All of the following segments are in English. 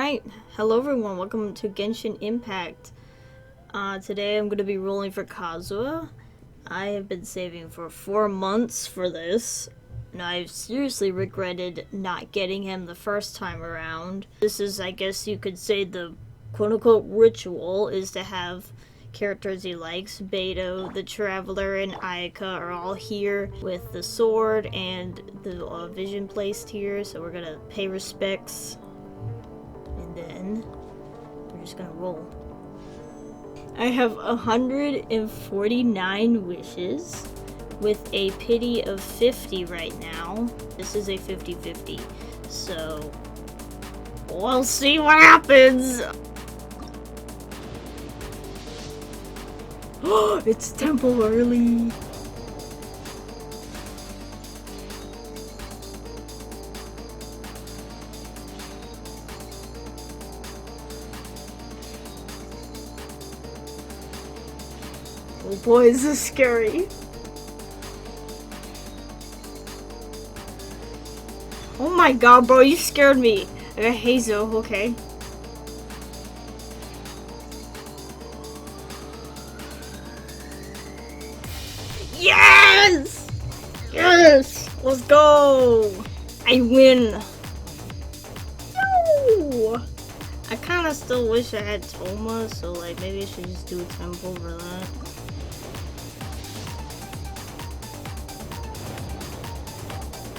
Alright, hello everyone, welcome to Genshin Impact. Today I'm going to be rolling for Kazuha. I have been saving for 4 months for this, and I've seriously regretted not getting him the first time around. This is, I guess you could say, the quote-unquote ritual, is to have characters he likes. Beto, the Traveler, and Ayaka are all here with the sword and the vision placed here, so we're gonna pay respects. And then we're just gonna roll. I have 149 wishes with a pity of 50 right now. This is a 50-50, so we'll see what happens. Oh, it's temple early. Oh boy, is this scary. Oh my god, bro, you scared me. I got Hazel, okay. Yes! Yes! Let's go! I win! No! I kinda still wish I had Toma, so like maybe I should just do a temple for that.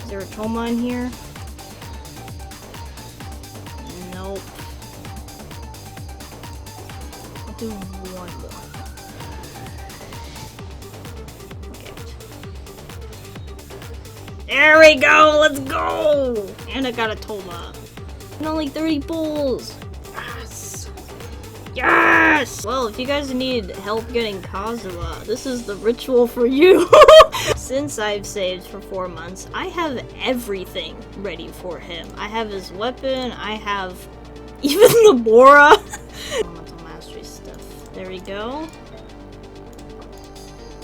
Is there a Toma in here? Nope. I'll do one more. There we go! Let's go! And I got a Toma. And only 30 pulls! Yes! Yes! Well, if you guys need help getting Kazuha, this is the ritual for you! Since I've saved for 4 months, I have everything ready for him. I have his weapon, I have even the Bora! Elemental mastery stuff. There we go.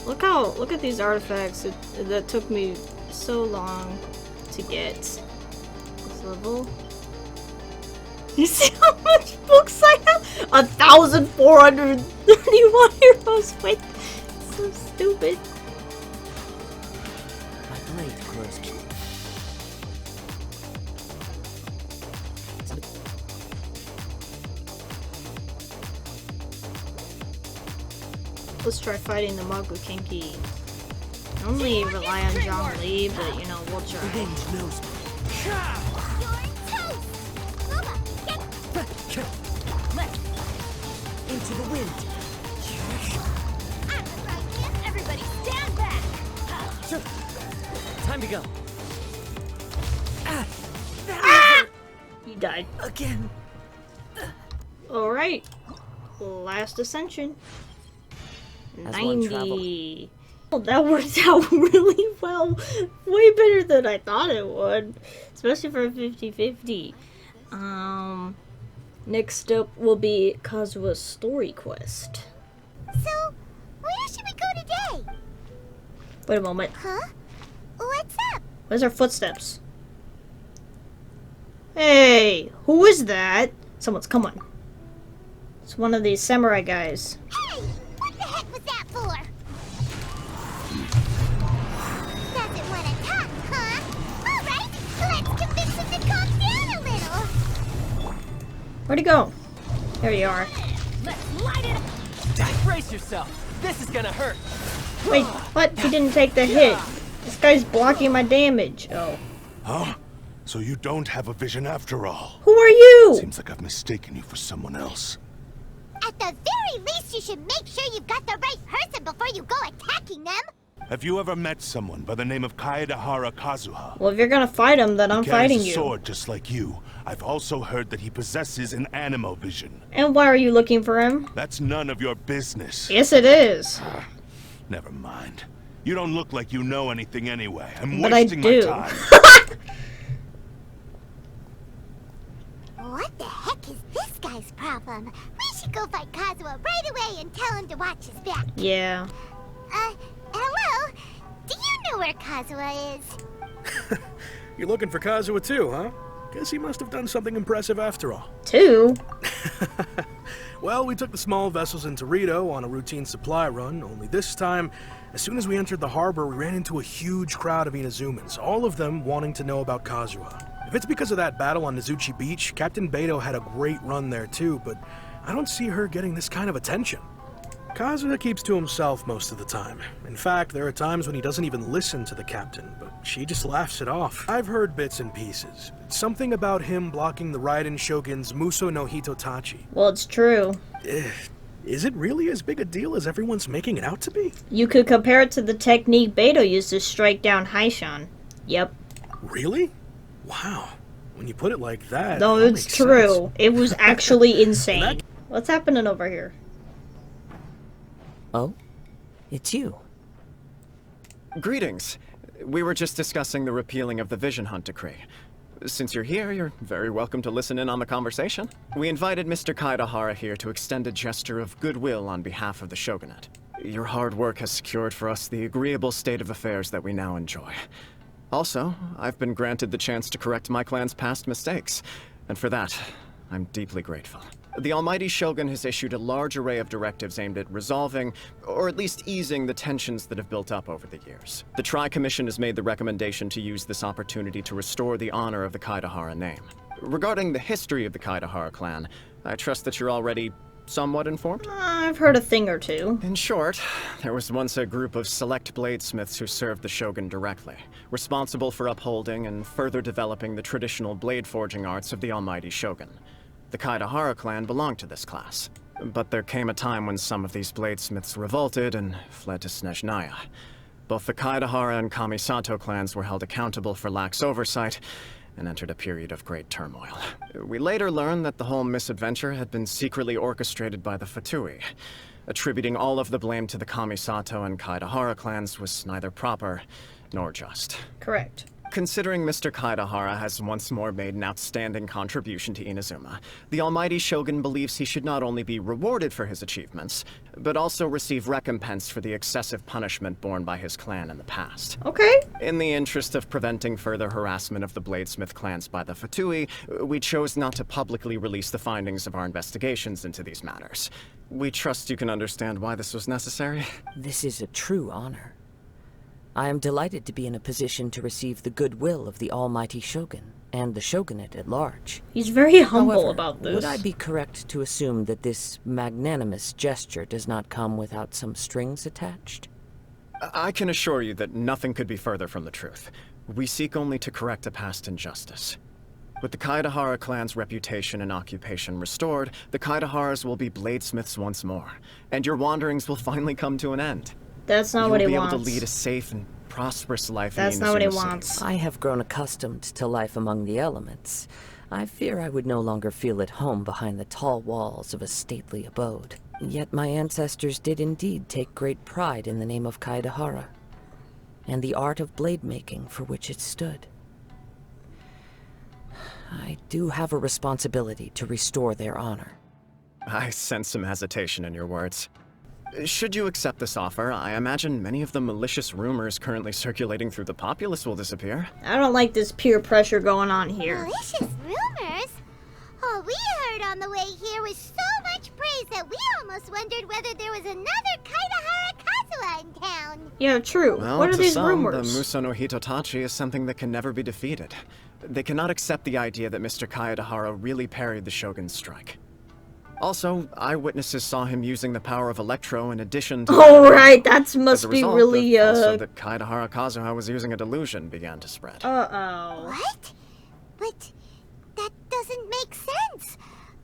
Look at these artifacts that took me so long to get this level. You see how much books I have? 1,431 heroes. Wait, it's so stupid. My blade grows. Let's try fighting the Magu Kenki. Normally rely on Zhang Li, but you know, we'll try. Revenge knows me. Into the wind. Everybody stand back. Time to go. He died. Again. Alright. Last ascension. As one 90. Oh, that worked out really well. Way better than I thought it would. Especially for a 50-50. Next up will be Kazuha's story quest. So, where should we go today? Wait a moment. Huh? What's up? Where's our footsteps? Hey, who is that? Someone's come on. It's one of these samurai guys. Hey, what the heck was that for? Doesn't want to talk, huh? All right, let's convince him to calm down a little. Where'd he go? There you are. Let's light it up. Brace yourself. This is gonna hurt. Wait, what? He didn't take the hit. This guy's blocking my damage. Oh. Huh? So you don't have a vision after all? Who are you? Seems like I've mistaken you for someone else. At the very least, you should make sure you've got the right person before you go attacking them. Have you ever met someone by the name of Kaedahara Kazuha? Well, if you're gonna fight him, then I'm He fighting carries a you. sword just like you. I've also heard that he possesses an animo vision. And why are you looking for him? That's none of your business. Yes, it is. Never mind. You don't look like you know anything anyway. I'm But wasting I my do. time. What the heck is this guy's problem? We should go fight Kazuha right away and tell him to watch his back. Yeah. Hello? Do you know where Kazuha is? You're looking for Kazuha too, huh? Guess he must have done something impressive after all. 2? Well, we took the small vessels into Rito on a routine supply run, only this time, as soon as we entered the harbor, we ran into a huge crowd of Inazumans, all of them wanting to know about Kazuha. If it's because of that battle on Nizuchi Beach, Captain Beto had a great run there too, but I don't see her getting this kind of attention. Kazuha keeps to himself most of the time. In fact, there are times when he doesn't even listen to the captain, but she just laughs it off. I've heard bits and pieces. Something about him blocking the Raiden Shogun's Muso no Hitotachi. Well, it's true. Is it really as big a deal as everyone's making it out to be? You could compare it to the technique Beto used to strike down Haishan. Yep. Really? Wow. When you put it like that, No, that it's makes true. sense. It was actually insane. What's happening over here? Oh? It's you. Greetings. We were just discussing the repealing of the Vision Hunt decree. Since you're here, you're very welcome to listen in on the conversation. We invited Mr. Kaidahara here to extend a gesture of goodwill on behalf of the Shogunate. Your hard work has secured for us the agreeable state of affairs that we now enjoy. Also, I've been granted the chance to correct my clan's past mistakes, and for that, I'm deeply grateful. The Almighty Shogun has issued a large array of directives aimed at resolving, or at least easing, the tensions that have built up over the years. The Tri-Commission has made the recommendation to use this opportunity to restore the honor of the Kaidahara name. Regarding the history of the Kaidahara clan, I trust that you're already somewhat informed? I've heard a thing or two. In short, there was once a group of select bladesmiths who served the Shogun directly, responsible for upholding and further developing the traditional blade forging arts of the Almighty Shogun. The Kaidahara clan belonged to this class, but there came a time when some of these bladesmiths revolted and fled to Snezhnaya. Both the Kaidahara and Kamisato clans were held accountable for lax oversight and entered a period of great turmoil. We later learned that the whole misadventure had been secretly orchestrated by the Fatui. Attributing all of the blame to the Kamisato and Kaidahara clans was neither proper nor just. Correct. Considering Mr. Kaidahara has once more made an outstanding contribution to Inazuma, the Almighty Shogun believes he should not only be rewarded for his achievements, but also receive recompense for the excessive punishment borne by his clan in the past. Okay. In the interest of preventing further harassment of the Bladesmith clans by the Fatui, we chose not to publicly release the findings of our investigations into these matters. We trust you can understand why this was necessary. This is a true honor. I am delighted to be in a position to receive the goodwill of the Almighty Shogun, and the Shogunate at large. He's very humble However, about this. would I be correct to assume that this magnanimous gesture does not come without some strings attached? I can assure you that nothing could be further from the truth. We seek only to correct a past injustice. With the Kaidahara clan's reputation and occupation restored, the Kaidaharas will be bladesmiths once more, and your wanderings will finally come to an end. That's not what he You'll be wants. able to lead a safe and prosperous life That's in not what he Inazuma City. wants. I have grown accustomed to life among the elements. I fear I would no longer feel at home behind the tall walls of a stately abode. Yet my ancestors did indeed take great pride in the name of Kaidahara, and the art of blade making for which it stood. I do have a responsibility to restore their honor. I sense some hesitation in your words. Should you accept this offer, I imagine many of the malicious rumors currently circulating through the populace will disappear. I don't like this peer pressure going on here. Malicious rumors? All we heard on the way here was so much praise that we almost wondered whether there was another Kaidahara Kazuha in town. Yeah, true. Well, What are to these some, rumors? the Muso no Hitotachi is something that can never be defeated. They cannot accept the idea that Mr. Kaidahara really parried the Shogun's strike. Also, eyewitnesses saw him using the power of Electro in addition to... Oh, right. That As a must be result, really, also that Kaidahara Kazuha was using a delusion began to spread. Uh-oh. What? But that doesn't make sense.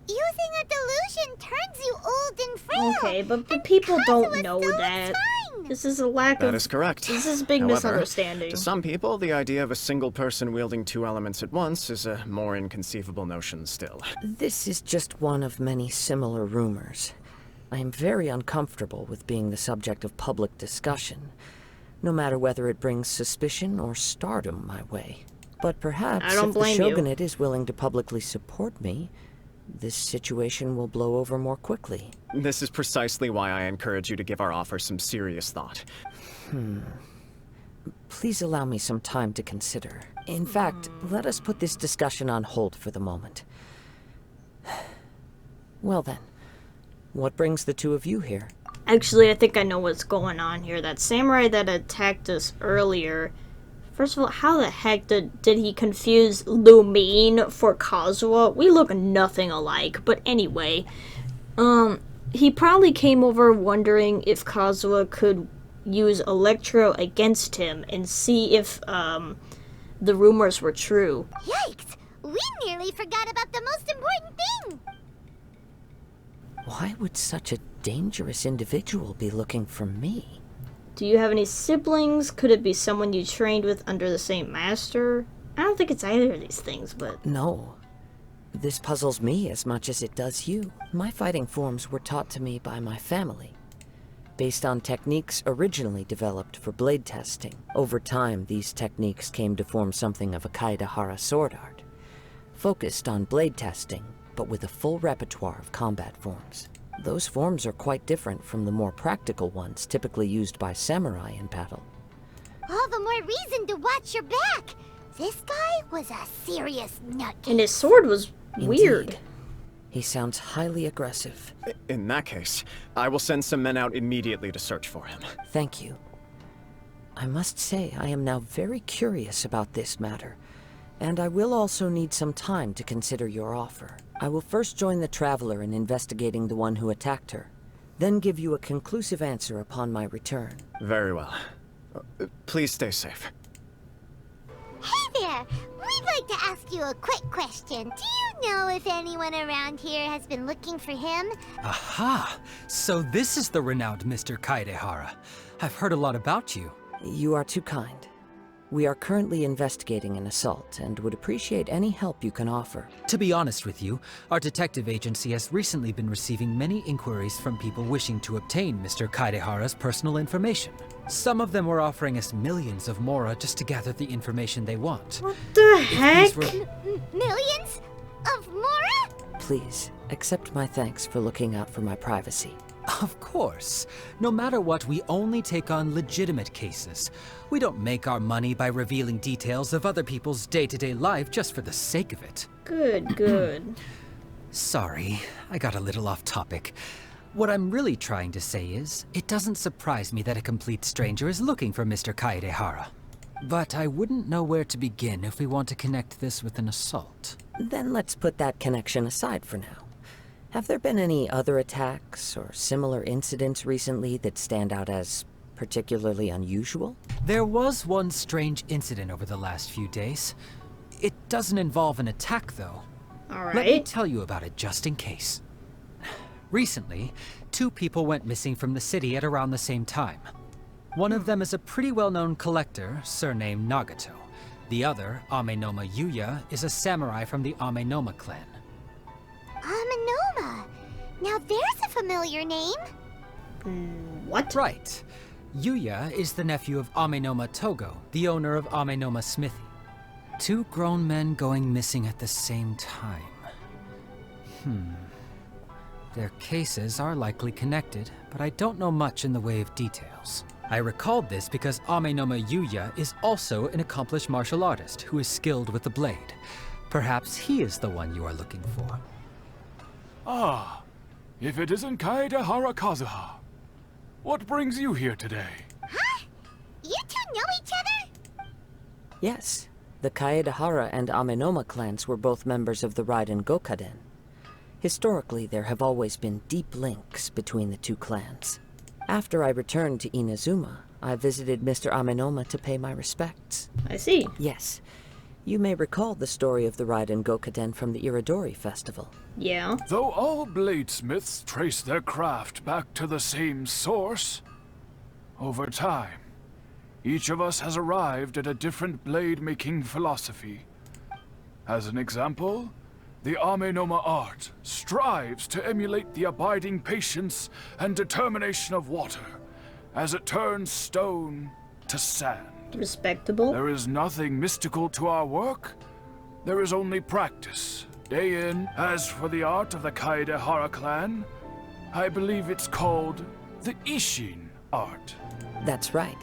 Using a delusion turns you old and frail. Okay, but and people don't Kazuha know still that. looks fine. This is a lack That of... is correct. This is a big However, misunderstanding. to some people, the idea of a single person wielding two elements at once is a more inconceivable notion still. This is just one of many similar rumors. I am very uncomfortable with being the subject of public discussion, no matter whether it brings suspicion or stardom my way. But perhaps I don't if the blame you. Shogunate is willing to publicly support me, this situation will blow over more quickly. This is precisely why I encourage you to give our offer some serious thought. Please allow me some time to consider. In fact, let us put this discussion on hold for the moment. Well then, what brings the two of you here? Actually, I think I know what's going on here. That samurai that attacked us earlier. First of all, how the heck did he confuse Lumine for Kazuha? We look nothing alike, but anyway. He probably came over wondering if Kazuha could use Electro against him and see if, the rumors were true. Yikes! We nearly forgot about the most important thing! Why would such a dangerous individual be looking for me? Do you have any siblings? Could it be someone you trained with under the same master? I don't think it's either of these things, but... No. This puzzles me as much as it does you. My fighting forms were taught to me by my family, based on techniques originally developed for blade testing. Over time, these techniques came to form something of a Kaedahara sword art, focused on blade testing, but with a full repertoire of combat forms. Those forms are quite different from the more practical ones typically used by samurai in battle. All the more reason to watch your back! This guy was a serious nutcase. And his sword was weird. Indeed. He sounds highly aggressive. In that case, I will send some men out immediately to search for him. Thank you. I must say I am now very curious about this matter, and I will also need some time to consider your offer. I will first join the Traveler in investigating the one who attacked her, then give you a conclusive answer upon my return. Very well. Please stay safe. Hey there! We'd like to ask you a quick question. Do you know if anyone around here has been looking for him? Aha! So this is the renowned Mr. Kaedahara. I've heard a lot about you. You are too kind. We are currently investigating an assault and would appreciate any help you can offer. To be honest with you, our detective agency has recently been receiving many inquiries from people wishing to obtain Mr. Kaedahara's personal information. Some of them were offering us millions of mora just to gather the information they want. What the heck? Millions? Of mora? Please, accept my thanks for looking out for my privacy. Of course. No matter what, we only take on legitimate cases. We don't make our money by revealing details of other people's day-to-day life just for the sake of it. Good, good. Sorry, I got a little off topic. What I'm really trying to say is, it doesn't surprise me that a complete stranger is looking for Mr. Kaedahara. But I wouldn't know where to begin if we want to connect this with an assault. Then let's put that connection aside for now. Have there been any other attacks or similar incidents recently that stand out as particularly unusual? There was one strange incident over the last few days. It doesn't involve an attack, though. Alright. Let me tell you about it just in case. Recently, 2 people went missing from the city at around the same time. One of them is a pretty well-known collector, surnamed Nagato. The other, Amenoma Yuya, is a samurai from the Amenoma clan. Amenoma. Now there's a familiar name. What? Right. Yuya is the nephew of Amenoma Togo, the owner of Amenoma Smithy. 2 grown men going missing at the same time. Their cases are likely connected, but I don't know much in the way of details. I recalled this because Amenoma Yuya is also an accomplished martial artist who is skilled with the blade. Perhaps he is the one you are looking for. Ah, if it isn't Kaedahara Kazuha. What brings you here today? Huh? You two know each other? Yes. The Kaedahara and Amenoma clans were both members of the Raiden Gokaden. Historically, there have always been deep links between the 2 clans. After I returned to Inazuma, I visited Mr. Amenoma to pay my respects. I see. Yes. You may recall the story of the Raiden Gokaden from the Iridori Festival. Yeah. Though all bladesmiths trace their craft back to the same source, over time, each of us has arrived at a different blade-making philosophy. As an example, the Amenoma art strives to emulate the abiding patience and determination of water as it turns stone to sand. Respectable. There is nothing mystical to our work. There is only practice, day in. As for the art of the Kaedahara clan, I believe it's called the Isshin art. That's right.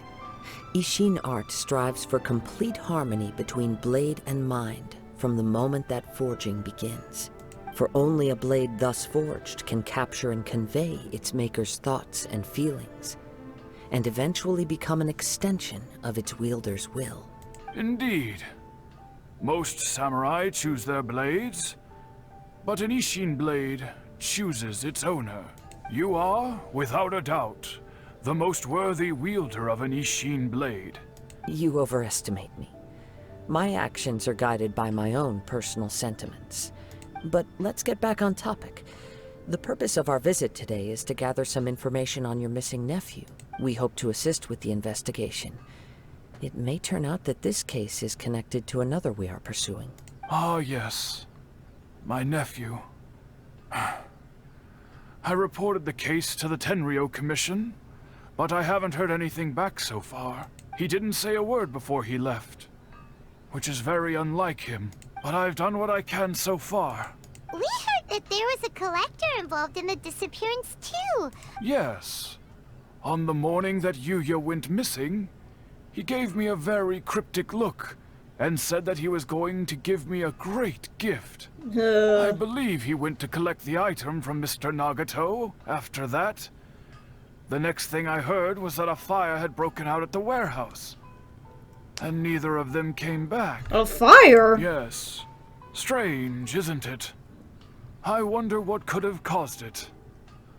Isshin art strives for complete harmony between blade and mind from the moment that forging begins. For only a blade thus forged can capture and convey its maker's thoughts and feelings, and eventually become an extension of its wielder's will. Indeed. Most samurai choose their blades, but an Isshin blade chooses its owner. You are, without a doubt, the most worthy wielder of an Isshin blade. You overestimate me. My actions are guided by my own personal sentiments. But let's get back on topic. The purpose of our visit today is to gather some information on your missing nephew. We hope to assist with the investigation. It may turn out that this case is connected to another we are pursuing. Ah, yes. My nephew. I reported the case to the Tenryo Commission, but I haven't heard anything back so far. He didn't say a word before he left, which is very unlike him. But I've done what I can so far. We heard that there was a collector involved in the disappearance too. Yes. On the morning that Yuya went missing, he gave me a very cryptic look and said that he was going to give me a great gift. I believe he went to collect the item from Mr. Nagato after that. The next thing I heard was that a fire had broken out at the warehouse. And neither of them came back. A fire? Yes. Strange, isn't it? I wonder what could have caused it.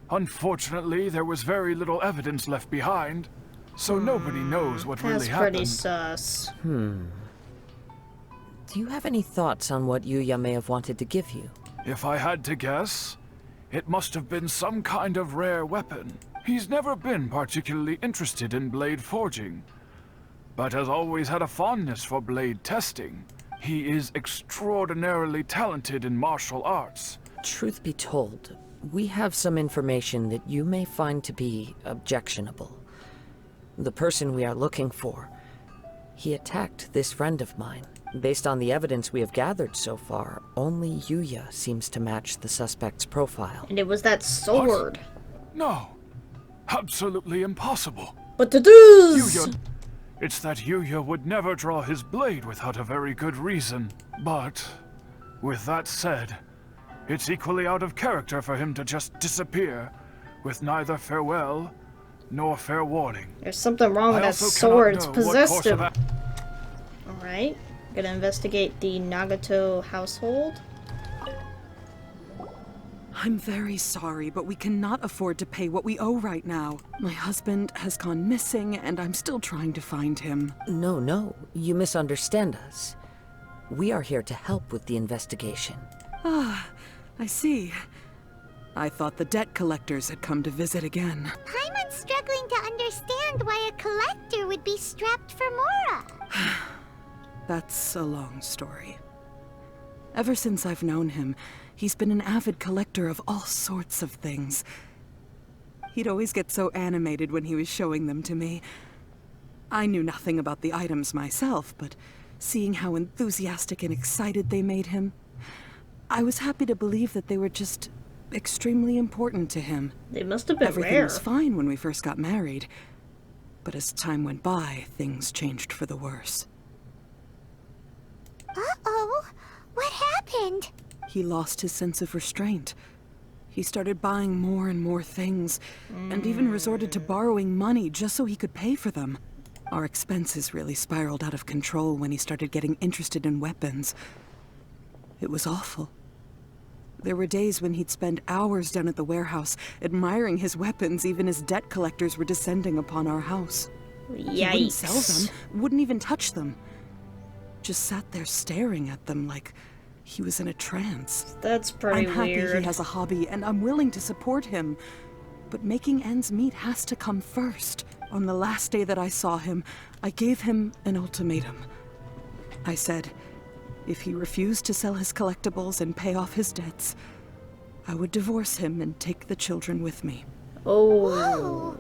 Unfortunately, there was very little evidence left behind, so nobody knows what really That's happened. pretty sus. Do you have any thoughts on what Yuya may have wanted to give you? If I had to guess, it must have been some kind of rare weapon. He's never been particularly interested in blade forging, but has always had a fondness for blade testing. He is extraordinarily talented in martial arts. Truth be told, we have some information that you may find to be objectionable. The person we are looking for, he attacked this friend of mine. Based on the evidence we have gathered so far, only Yuya seems to match the suspect's profile. And it was that sword. No. Absolutely impossible. But the doos! Yuya... It's that Yuya would never draw his blade without a very good reason. But, with that said, it's equally out of character for him to just disappear, with neither farewell nor fair warning. There's something wrong with that sword. It's possessed him. Alright. Gonna investigate the Nagato household. I'm very sorry, but we cannot afford to pay what we owe right now. My husband has gone missing, and I'm still trying to find him. No, you misunderstand us. We are here to help with the investigation. Ah, I see. I thought the debt collectors had come to visit again. Paimon's struggling to understand why a collector would be strapped for Mora. That's a long story. Ever since I've known him, he's been an avid collector of all sorts of things. He'd always get so animated when he was showing them to me. I knew nothing about the items myself, but seeing how enthusiastic and excited they made him, I was happy to believe that they were just extremely important to him. They must have been Everything rare. was fine when we first got married, but as time went by, things changed for the worse. Uh-oh. What happened? He lost his sense of restraint. He started buying more and more things, and even resorted to borrowing money just so he could pay for them. Our expenses really spiraled out of control when he started getting interested in weapons. It was awful. There were days when he'd spend hours down at the warehouse, admiring his weapons even as debt collectors were descending upon our house. Yikes. He wouldn't sell them, wouldn't even touch them. Just sat there staring at them like he was in a trance. That's pretty I'm happy weird. he has a hobby, and I'm willing to support him. But making ends meet has to come first. On the last day that I saw him, I gave him an ultimatum. I said, if he refused to sell his collectibles and pay off his debts, I would divorce him and take the children with me. Oh.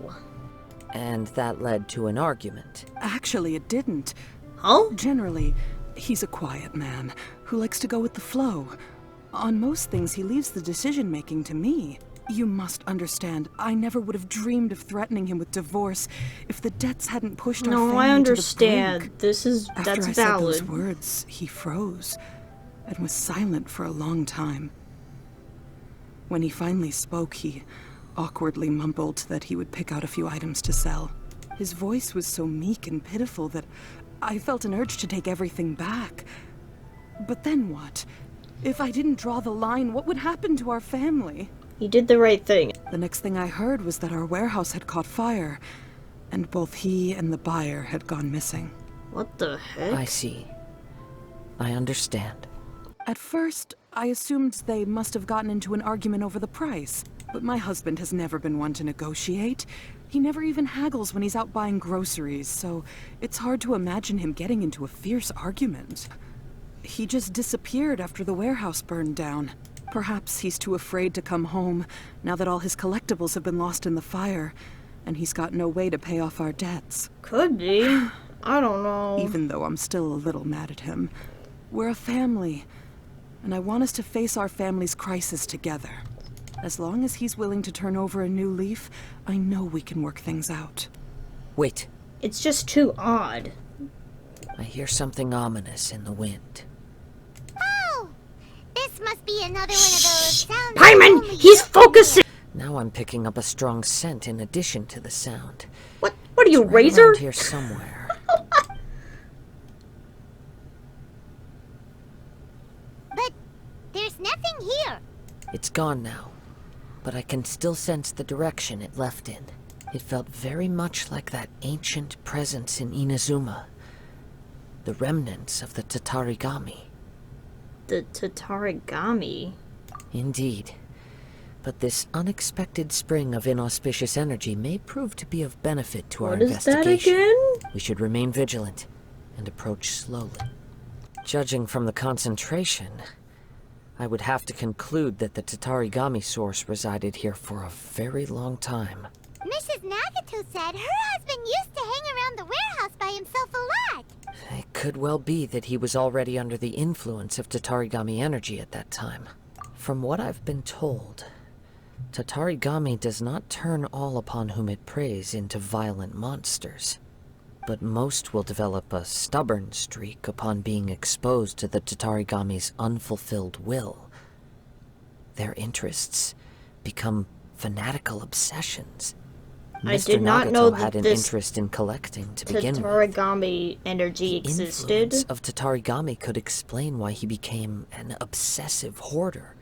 And that led to an argument. Actually, it didn't. Huh? Generally, he's a quiet man who likes to go with the flow. On most things, he leaves the decision-making to me. You must understand, I never would have dreamed of threatening him with divorce if the debts hadn't pushed our family No, I understand. to the brink. That's After I said valid. those words, he froze and was silent for a long time. When he finally spoke, he awkwardly mumbled that he would pick out a few items to sell. His voice was so meek and pitiful that I felt an urge to take everything back. But then what? If I didn't draw the line, what would happen to our family? You did the right thing. The next thing I heard was that our warehouse had caught fire, and both he and the buyer had gone missing. What the heck? I see. I understand. At first, I assumed they must have gotten into an argument over the price. But my husband has never been one to negotiate. He never even haggles when he's out buying groceries, so it's hard to imagine him getting into a fierce argument. He just disappeared after the warehouse burned down. Perhaps he's too afraid to come home, now that all his collectibles have been lost in the fire, and he's got no way to pay off our debts. Could be. I don't know. Even though I'm still a little mad at him. We're a family, and I want us to face our family's crisis together. As long as he's willing to turn over a new leaf, I know we can work things out. Wait. It's just too odd. I hear something ominous in the wind. Oh! This must be another one of those sounds. Paimon! He's focusing! Now I'm picking up a strong scent in addition to the sound. What are you, It's right Razor? around here somewhere. But there's nothing here. It's gone now, but I can still sense the direction it left in. It felt very much like that ancient presence in Inazuma. The remnants of the Tatarigami. The Tatarigami? Indeed. But this unexpected spring of inauspicious energy may prove to be of benefit to our What is that investigation. again? We should remain vigilant and approach slowly. Judging from the concentration, I would have to conclude that the Tatarigami source resided here for a very long time. Mrs. Nagato said her husband used to hang around the warehouse by himself a lot. It could well be that he was already under the influence of Tatarigami energy at that time. From what I've been told, Tatarigami does not turn all upon whom it preys into violent monsters. But most will develop a stubborn streak upon being exposed to the Tatarigami's unfulfilled will. Their interests become fanatical obsessions. I Mr. did not Nagato know that had an this interest in collecting to begin with. Tatarigami energy The existed. influence of Tatarigami could explain why he became an obsessive hoarder,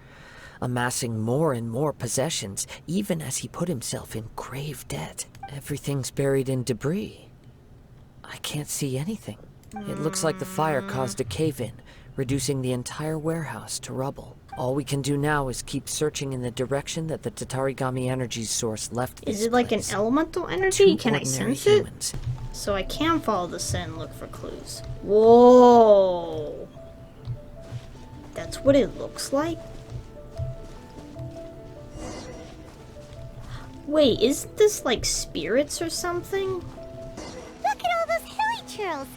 amassing more and more possessions, even as he put himself in grave debt. Everything's buried in debris. I can't see anything. It looks like the fire caused a cave-in, reducing the entire warehouse to rubble. All we can do now is keep searching in the direction that the Tatarigami energy source left this Is it like an place. elemental energy? Two Can I ordinary sense it? humans. So I can follow the scent and look for clues. Whoa! That's what it looks like? Wait, isn't this like spirits or something? Look at all those hilly churls.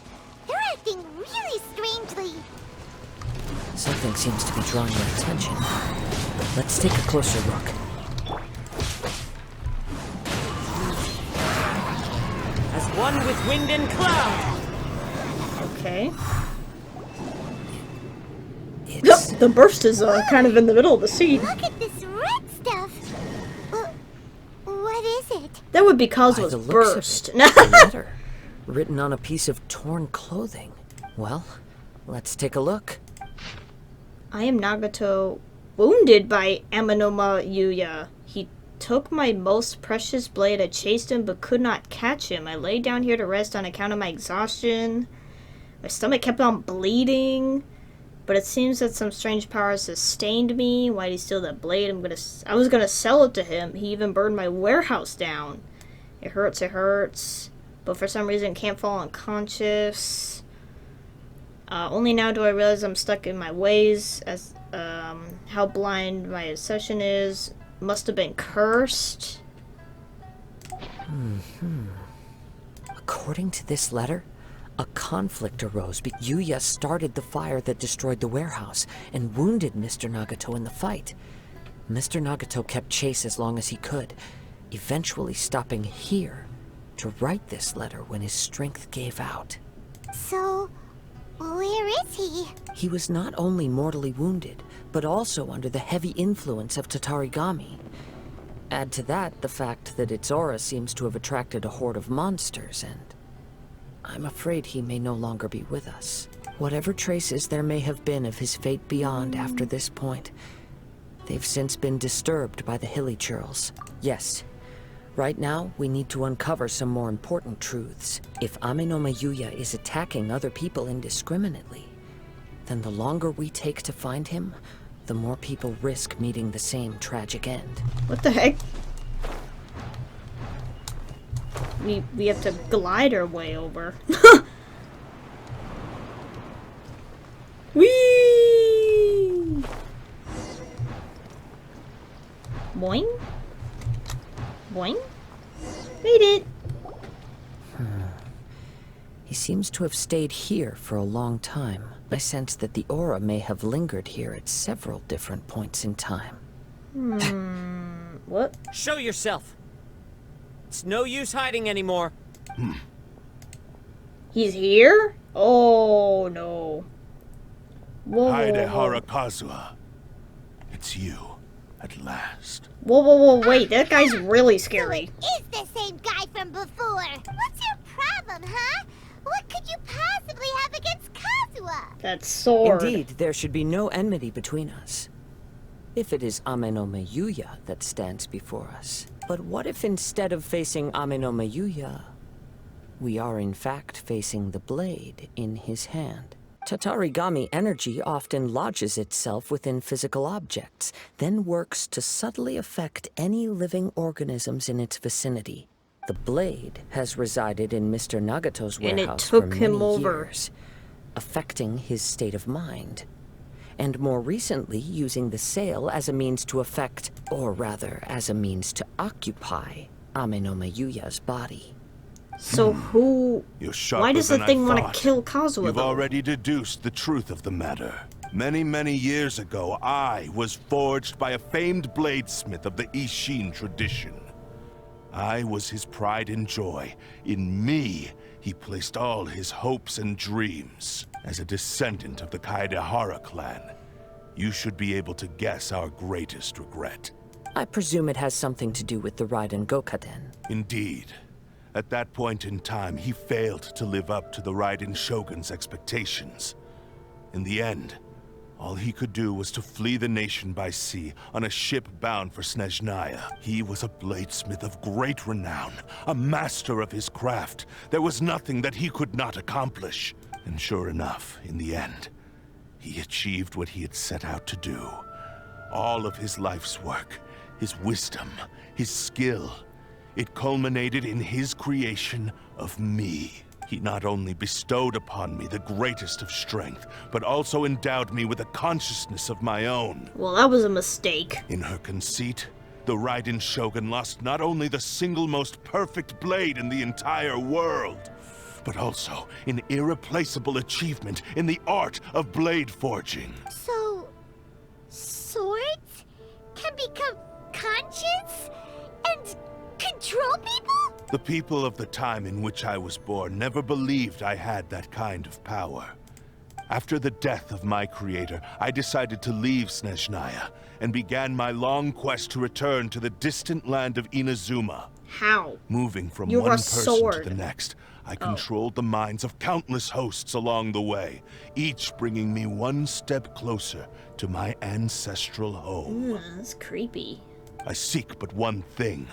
They're acting really strangely. Something seems to be drawing my attention. Let's take a closer look. As one with wind and cloud! Okay. It's... The burst is kind of in the middle of the scene. Look at this red stuff. What is it? That would be By Kazua's the looks burst. of it, a letter written on a piece of torn clothing. Well, let's take a look. I am Nagato, wounded by Amanoma Yuya. He took my most precious blade. I chased him but could not catch him. I lay down here to rest on account of my exhaustion. My stomach kept on bleeding, but it seems that some strange power sustained me. Why'd he steal that blade? I was gonna sell it to him. He even burned my warehouse down. It hurts, but for some reason can't fall unconscious. Only now do I realize I'm stuck in my ways, as how blind my obsession is. Must have been cursed. According to this letter, a conflict arose because Yuya started the fire that destroyed the warehouse and wounded Mr. Nagato in the fight. Mr. Nagato kept chase as long as he could, eventually stopping here to write this letter when his strength gave out. So, where is he? He was not only mortally wounded, but also under the heavy influence of Tatarigami. Add to that the fact that its aura seems to have attracted a horde of monsters, and I'm afraid he may no longer be with us. Whatever traces there may have been of his fate beyond after this point, they've since been disturbed by the hilly churls. Yes, right now we need to uncover some more important truths. If Ame no Mayuya is attacking other people indiscriminately, then the longer we take to find him, the more people risk meeting the same tragic end. What the heck? We have to glide our way over. Whee! Boing? Boing? Made it! He seems to have stayed here for a long time. I sense that the aura may have lingered here at several different points in time. What? Show yourself! It's no use hiding anymore. He's here? Oh no. Whoa, Kaedehara Kazuha. It's you, at last. whoa, wait, that guy's really scary. So it is the same guy from before. What's your problem, huh? What could you possibly have against Kazuha? That sword. Indeed, there should be no enmity between us. If it is Ame no Mayuya that stands before us. But what if instead of facing Ame no Mayuya, we are in fact facing the blade in his hand? Tatarigami energy often lodges itself within physical objects, then works to subtly affect any living organisms in its vicinity. The blade has resided in Mr. Nagato's warehouse for many years, affecting his state of mind, and more recently using the sail as a means to affect, or rather, as a means to occupy, Ame no Mayuya's body. So who... You're sharper Why does the than I thing want thought. to kill Kazuha, You've though? already deduced the truth of the matter. Many, many years ago, I was forged by a famed bladesmith of the Isshin tradition. I was his pride and joy. In me, he placed all his hopes and dreams. As a descendant of the Kaedehara clan, you should be able to guess our greatest regret. I presume it has something to do with the Raiden Gokaden. Indeed. At that point in time, he failed to live up to the Raiden Shogun's expectations. In the end, all he could do was to flee the nation by sea on a ship bound for Snezhnaya. He was a bladesmith of great renown, a master of his craft. There was nothing that he could not accomplish. And sure enough, in the end, he achieved what he had set out to do. All of his life's work, his wisdom, his skill, it culminated in his creation of me. He not only bestowed upon me the greatest of strength, but also endowed me with a consciousness of my own. Well, that was a mistake. In her conceit, the Raiden Shogun lost not only the single most perfect blade in the entire world, but also an irreplaceable achievement in the art of blade forging. So, swords can become conscious and control people? The people of the time in which I was born never believed I had that kind of power. After the death of my creator, I decided to leave Snezhnaya and began my long quest to return to the distant land of Inazuma. How? Moving from You're one a person sword. to the next, I controlled the minds of countless hosts along the way, each bringing me one step closer to my ancestral home. That's creepy. I seek but one thing: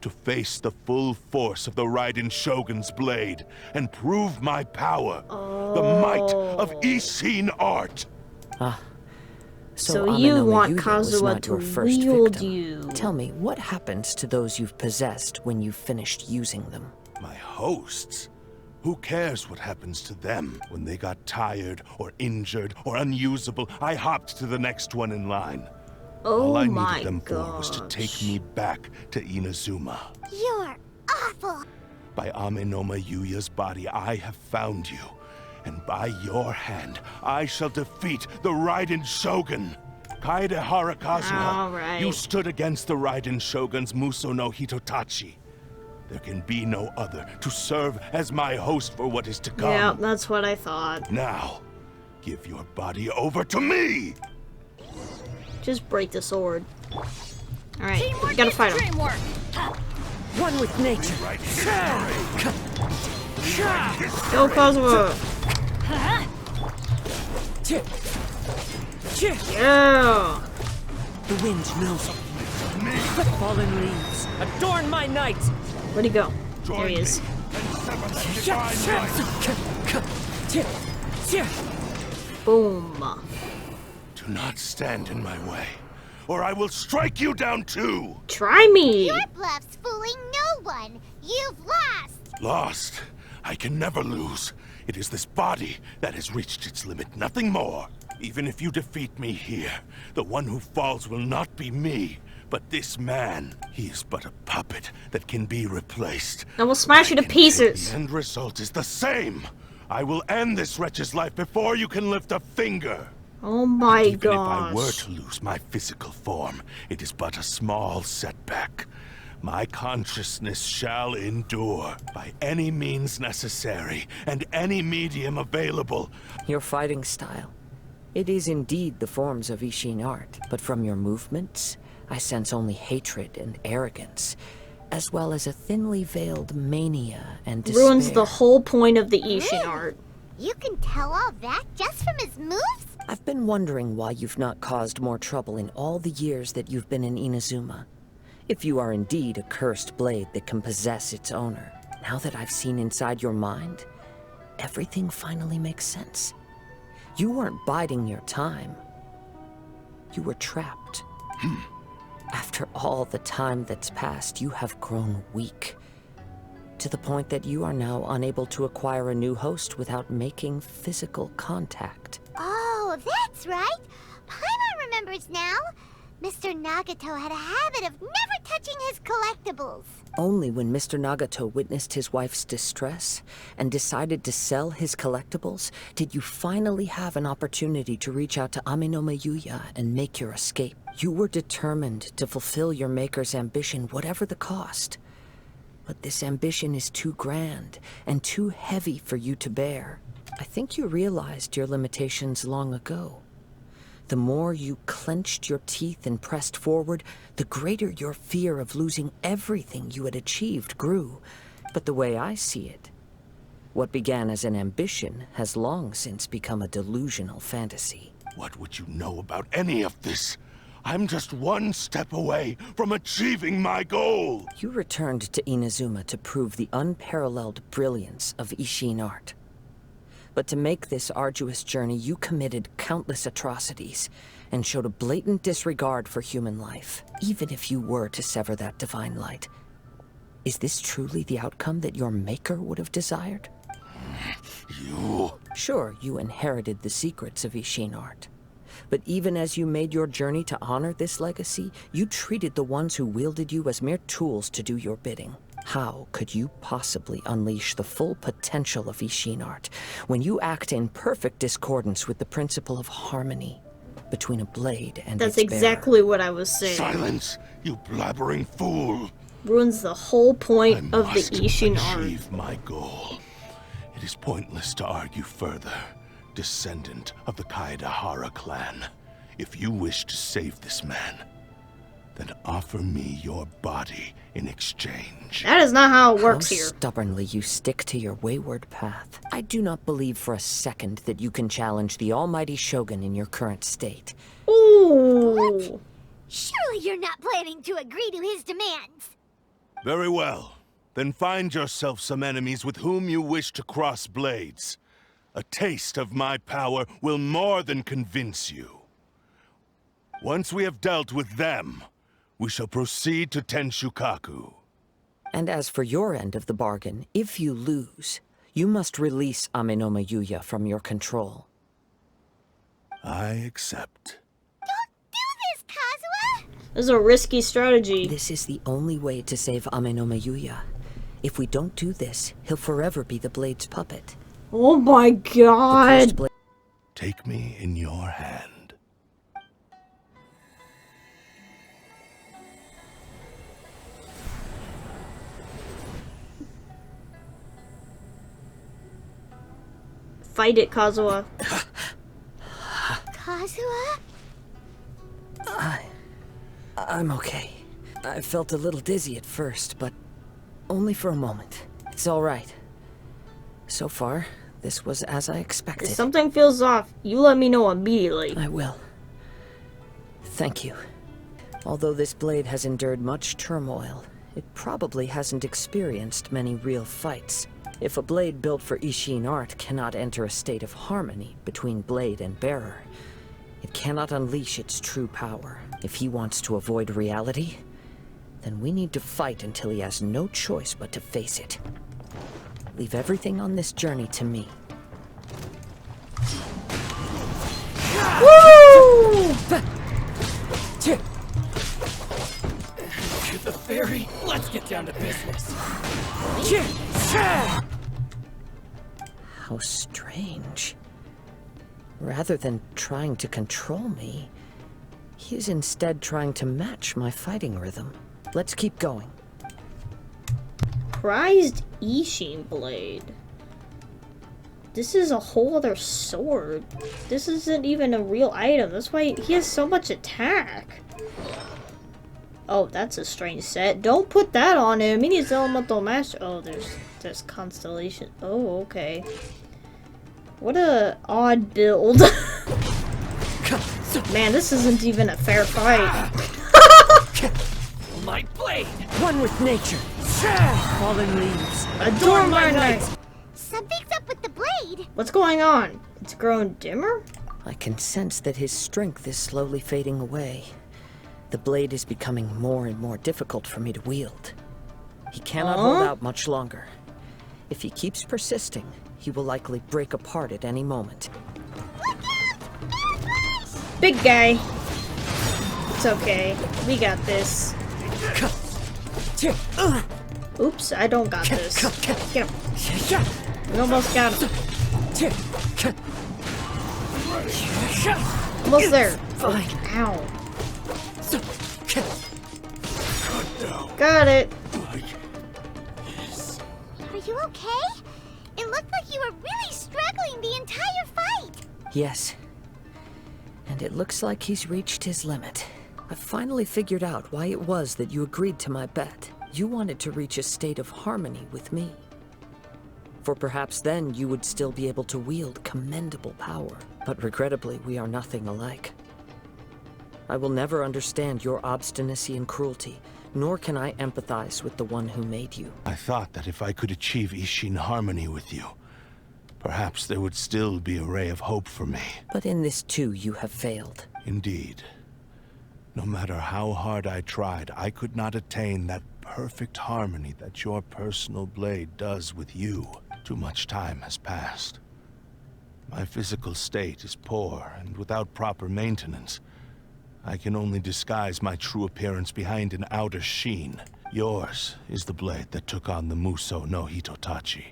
to face the full force of the Raiden Shogun's blade and prove my power, the might of Isshin art. So Ame you no want Mayuya was Kazuha not to your first wield victim. you. Tell me, what happens to those you've possessed when you've finished using them? My hosts? Who cares what happens to them? When they got tired or injured or unusable, I hopped to the next one in line. All Oh I my needed them for was to take me back to Inazuma. You're awful. By Ame no Mayuya's body, I have found you. And by your hand, I shall defeat the Raiden Shogun. Kaedehara Kazuha, Alright. you stood against the Raiden Shogun's Muso no Hitotachi. There can be no other to serve as my host for what is to come. Yeah, that's what I thought. Now, give your body over to me! Just break the sword. Alright, we gotta fight him. One with nature. Go, Kazuha! Yeah! The wind knows of me. Fallen leaves, adorn my night. Where'd he go? There he is. Boom. Do not stand in my way, or I will strike you down too! Try me! Your bluff's fooling no one. You've lost. Lost? I can never lose. It is this body that has reached its limit, nothing more. Even if you defeat me here, the one who falls will not be me, but this man. He is but a puppet that can be replaced. I will smash you to pieces. The end result is the same. I will end this wretch's life before you can lift a finger. Oh my Even gosh. if I were to lose my physical form, it is but a small setback. My consciousness shall endure by any means necessary and any medium available. Your fighting style. It is indeed the forms of Isshin art, but from your movements, I sense only hatred and arrogance, as well as a thinly veiled mania and despair. Ruins the whole point of the Isshin art. You can tell all that just from his moves? I've been wondering why you've not caused more trouble in all the years that you've been in Inazuma. If you are indeed a cursed blade that can possess its owner, now that I've seen inside your mind, everything finally makes sense. You weren't biding your time. You were trapped. After all the time that's passed, you have grown weak. To the point that you are now unable to acquire a new host without making physical contact. Oh, that's right. Paimon remembers now. Mr. Nagato had a habit of never touching his collectibles. Only when Mr. Nagato witnessed his wife's distress and decided to sell his collectibles did you finally have an opportunity to reach out to Aminoma Yuya and make your escape. You were determined to fulfill your maker's ambition, whatever the cost. But this ambition is too grand and too heavy for you to bear. I think you realized your limitations long ago. The more you clenched your teeth and pressed forward, the greater your fear of losing everything you had achieved grew. But the way I see it, what began as an ambition has long since become a delusional fantasy. What would you know about any of this? I'm just one step away from achieving my goal! You returned to Inazuma to prove the unparalleled brilliance of Isshin art. But to make this arduous journey, you committed countless atrocities and showed a blatant disregard for human life, even if you were to sever that divine light. Is this truly the outcome that your maker would have desired? You... Sure, you inherited the secrets of Isshin art. But even as you made your journey to honor this legacy, you treated the ones who wielded you as mere tools to do your bidding. How could you possibly unleash the full potential of Isshin art when you act in perfect discordance with the principle of harmony between a blade and That's its bearer? exactly what I was saying. Silence, you blabbering fool! Ruins the whole point I of the must Isshin art. achieve my goal. It is pointless to argue further, descendant of the Kaedehara clan. If you wish to save this man, then offer me your body in exchange. That is not how it works How here. stubbornly you stick to your wayward path. I do not believe for a second that you can challenge the almighty Shogun in your current state. Ooh. Surely you're not planning to agree to his demands. Very well. Then find yourself some enemies with whom you wish to cross blades. A taste of my power will more than convince you. Once we have dealt with them, we shall proceed to Tenshukaku. And as for your end of the bargain, if you lose, you must release Aminoma Yuya from your control. I accept. Don't do this, Kazuha! This is a risky strategy. This is the only way to save Aminoma Yuya. If we don't do this, he'll forever be the Blade's puppet. Oh my The cursed god. blade Take me in your hand. Fight it, Kazuha. Kazuha? I'm okay. I felt a little dizzy at first, but only for a moment. It's all right. So far, this was as I expected. If something feels off, you let me know immediately. I will. Thank you. Although this blade has endured much turmoil, it probably hasn't experienced many real fights. If a blade built for Isshin art cannot enter a state of harmony between blade and bearer, it cannot unleash its true power. If he wants to avoid reality, then we need to fight until he has no choice but to face it. Leave everything on this journey to me. Woo! To the ferry, let's get down to business. How strange. Rather than trying to control me, he is instead trying to match my fighting rhythm. Let's keep going. Prized Isshin blade. This is a whole other sword. This isn't even a real item. That's why he has so much attack. Oh, that's a strange set. Don't put that on him. He needs elemental master. Oh, there's constellation. Oh, okay. What a odd build. Man, this isn't even a fair fight. My blade! One with nature. Fallen leaves. Adore my knight. Something's up with the blade. What's going on? It's grown dimmer? I can sense that his strength is slowly fading away. The blade is becoming more and more difficult for me to wield. He cannot hold out much longer. If he keeps persisting, he will likely break apart at any moment. Look out! Ambush! Big guy. It's okay. We got this. Oops, I don't got this. Get him. We almost got him. Almost there. Fine. Ow. Got it. Are you okay? It looked like you were really struggling the entire fight. Yes. And it looks like he's reached his limit. I've finally figured out why it was that you agreed to my bet. You wanted to reach a state of harmony with me. For perhaps then you would still be able to wield commendable power. But regrettably, we are nothing alike. I will never understand your obstinacy and cruelty, nor can I empathize with the one who made you. I thought that if I could achieve Isshin harmony with you, perhaps there would still be a ray of hope for me. But in this too, you have failed. Indeed. No matter how hard I tried, I could not attain that perfect harmony that your personal blade does with you. Too much time has passed. My physical state is poor, and without proper maintenance, I can only disguise my true appearance behind an outer sheen. Yours is the blade that took on the Muso no Hitotachi.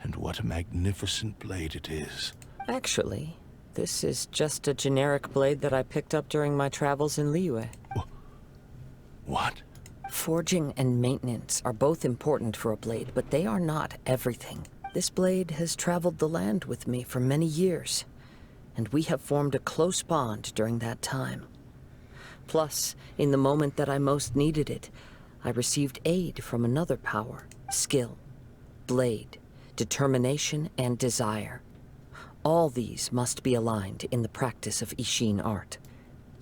And what a magnificent blade it is. Actually, this is just a generic blade that I picked up during my travels in Liyue. What? Forging and maintenance are both important for a blade, but they are not everything. This blade has traveled the land with me for many years, and we have formed a close bond during that time. Plus, in the moment that I most needed it, I received aid from another power: skill, blade, determination, and desire. All these must be aligned in the practice of Isshin art.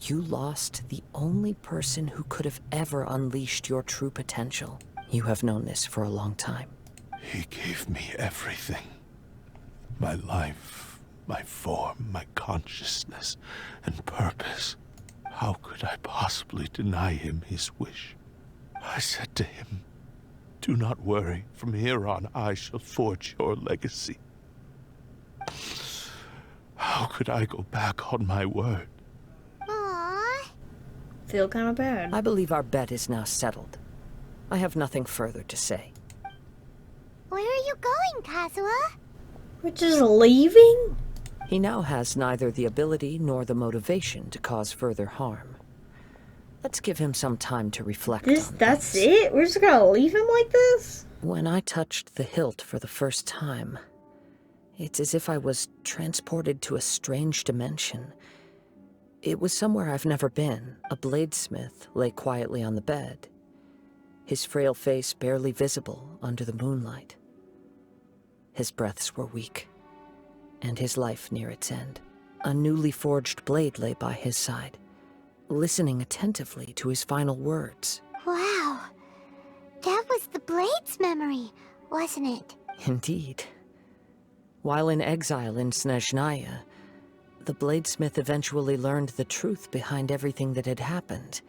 You lost the only person who could have ever unleashed your true potential. You have known this for a long time. He gave me everything. My life, my form, my consciousness, and purpose. How could I possibly deny him his wish? I said to him, "Do not worry. From here on, I shall forge your legacy." How could I go back on my word? Aww. Feel kind of bad. I believe our bet is now settled. I have nothing further to say. Where are you going, Kazuha? We're just leaving? He now has neither the ability nor the motivation to cause further harm. Let's give him some time to reflect on That's things. it? We're just gonna leave him like this? When I touched the hilt for the first time, It's as if I was transported to a strange dimension. It was somewhere I've never been. A bladesmith lay quietly on the bed, his frail face barely visible under the moonlight. His breaths were weak, and his life near its end. A newly forged blade lay by his side, listening attentively to his final words. Wow. That was the Blade's memory, wasn't it? Indeed. While in exile in Snezhnaya, the bladesmith eventually learned the truth behind everything that had happened.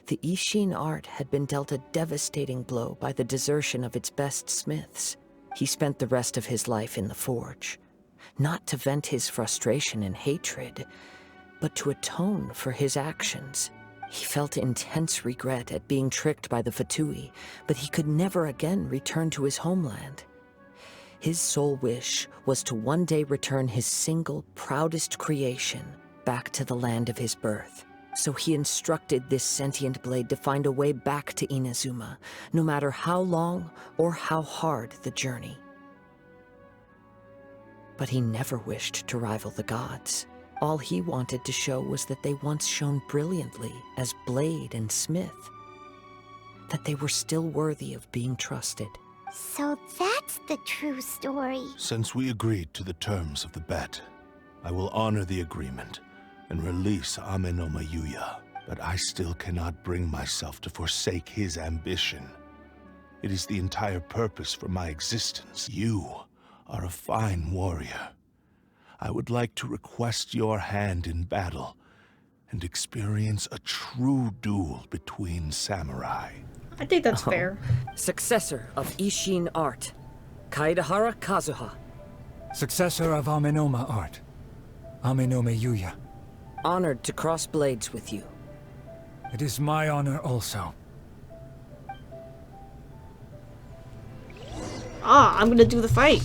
The Isshin art had been dealt a devastating blow by the desertion of its best smiths. He spent the rest of his life in the forge, not to vent his frustration and hatred, but to atone for his actions. He felt intense regret at being tricked by the Fatui, but he could never again return to his homeland. His sole wish was to one day return his single, proudest creation back to the land of his birth. So he instructed this sentient blade to find a way back to Inazuma, no matter how long or how hard the journey. But he never wished to rival the gods. All he wanted to show was that they once shone brilliantly as blade and smith, that they were still worthy of being trusted. So that's the true story. Since we agreed to the terms of the bet, I will honor the agreement and release Amenoma Yuya. But I still cannot bring myself to forsake his ambition. It is the entire purpose for my existence. You are a fine warrior. I would like to request your hand in battle and experience a true duel between samurai. I think that's fair. Successor of Isshin art, Kaedahara Kazuha. Successor of Amenoma art, Amenoma Yuya. Honored to cross blades with you. It is my honor also. Ah, I'm gonna do the fight.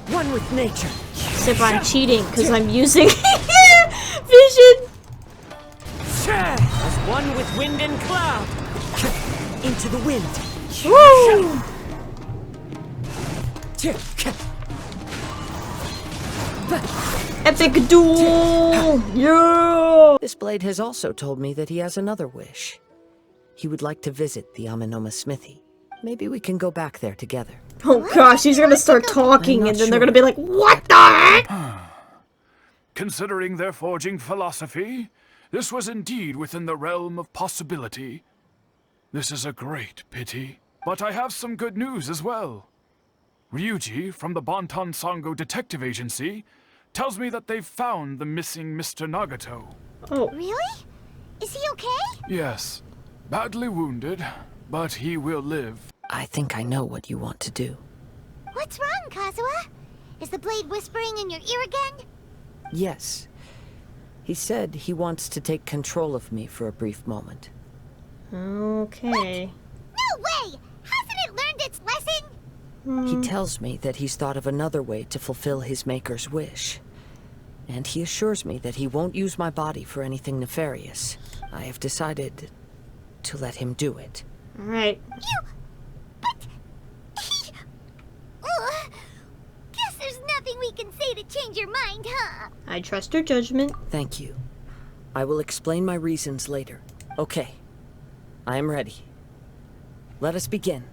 One with nature. Except I'm cheating because I'm using vision. As one with wind and cloud. Into the wind. Woo! Epic duel! Yeah! This blade has also told me that he has another wish. He would like to visit the Amenoma smithy. Maybe we can go back there together. Oh gosh, he's gonna start talking and then they're gonna be like, what the heck? Considering their forging philosophy, this was indeed within the realm of possibility. This is a great pity. But I have some good news as well. Ryuji, from the Bonton Sango Detective Agency, tells me that they've found the missing Mr. Nagato. Oh. Really? Is he okay? Yes. Badly wounded, but he will live. I think I know what you want to do. What's wrong, Kazuha? Is the blade whispering in your ear again? Yes. He said he wants to take control of me for a brief moment. Okay. No way! Hasn't it learned its lesson? He tells me that he's thought of another way to fulfill his maker's wish. And he assures me that he won't use my body for anything nefarious. I have decided to let him do it. Alright. But... Guess there's nothing we can say to change your mind, huh? I trust your judgment. Thank you. I will explain my reasons later. Okay. I am ready. Let us begin.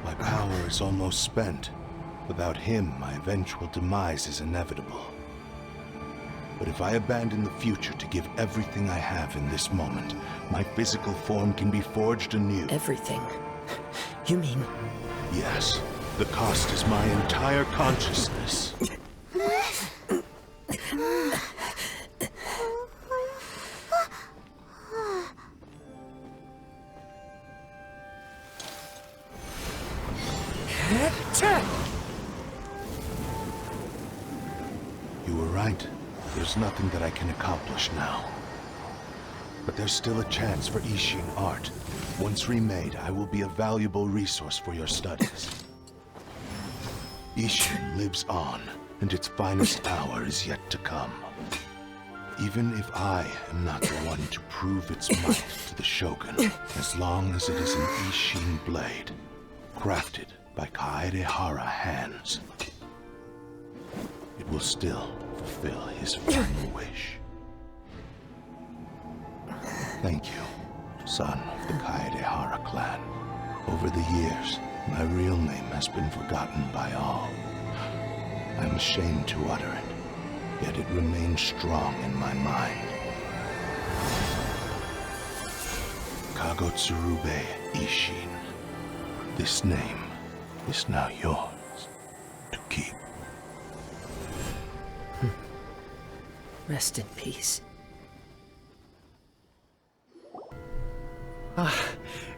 My power is almost spent. Without him, my eventual demise is inevitable. But if I abandon the future to give everything I have in this moment, my physical form can be forged anew. Everything? You mean... Yes. The cost is my entire consciousness. You were right. There's nothing that I can accomplish now. But there's still a chance for Isshin art. Once remade, I will be a valuable resource for your studies. Isshin lives on, and its finest hour is yet to come. Even if I am not the one to prove its might to the Shogun, as long as it is an Isshin blade, crafted by Kaedehara hands, it will still fulfill his final wish. Thank you, son of the Kaedehara clan. Over the years, my real name has been forgotten by all. I'm ashamed to utter it, yet it remains strong in my mind. Kagotsurube Isshin. This name is now yours to keep. Rest in peace.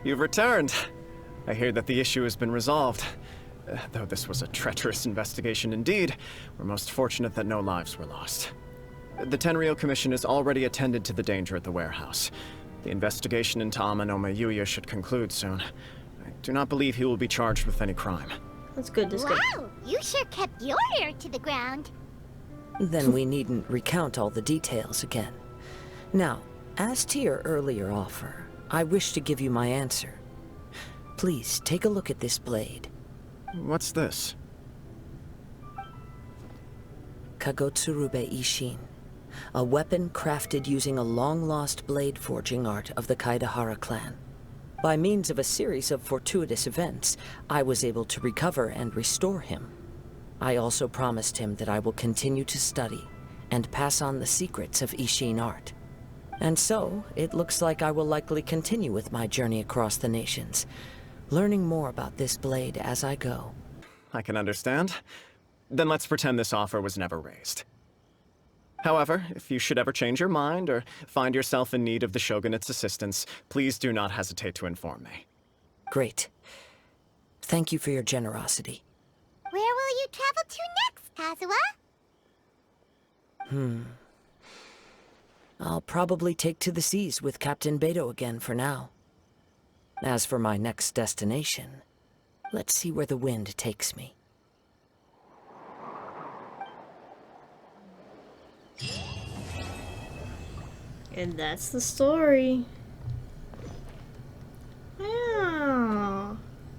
You've returned. I hear that the issue has been resolved. Though this was a treacherous investigation indeed, we're most fortunate that no lives were lost. The Tenryou Commission has already attended to the danger at the warehouse. The investigation into Amenoma Yuya should conclude soon. I do not believe he will be charged with any crime. That's good, that's good. Wow, you sure kept your ear to the ground. Then we needn't recount all the details again. Now, as to your earlier offer, I wish to give you my answer. Please take a look at this blade. What's this? Kagotsurube Isshin. A weapon crafted using a long-lost blade forging art of the Kaedehara clan. By means of a series of fortuitous events, I was able to recover and restore him. I also promised him that I will continue to study and pass on the secrets of Isshin art. And so, it looks like I will likely continue with my journey across the nations, learning more about this blade as I go. I can understand. Then let's pretend this offer was never raised. However, if you should ever change your mind or find yourself in need of the Shogunate's assistance, please do not hesitate to inform me. Great. Thank you for your generosity. Where will you travel to next, Kazuha? I'll probably take to the seas with Captain Beto again for now. As for my next destination, let's see where the wind takes me. And that's the story. Yeah.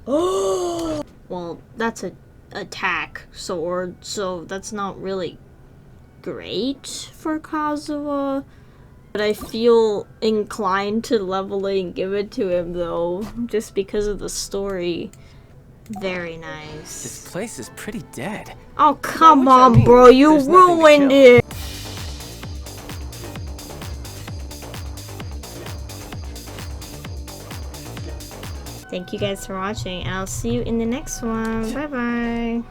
Oh! Well, that's a attack sword, so that's not really great for Kazuha. But I feel inclined to level it and give it to him, though, just because of the story. Very nice. This place is pretty dead. Oh, come Which, I on, mean, bro. You there's nothing to ruined kill. it. Thank you guys for watching, and I'll see you in the next one. Bye-bye.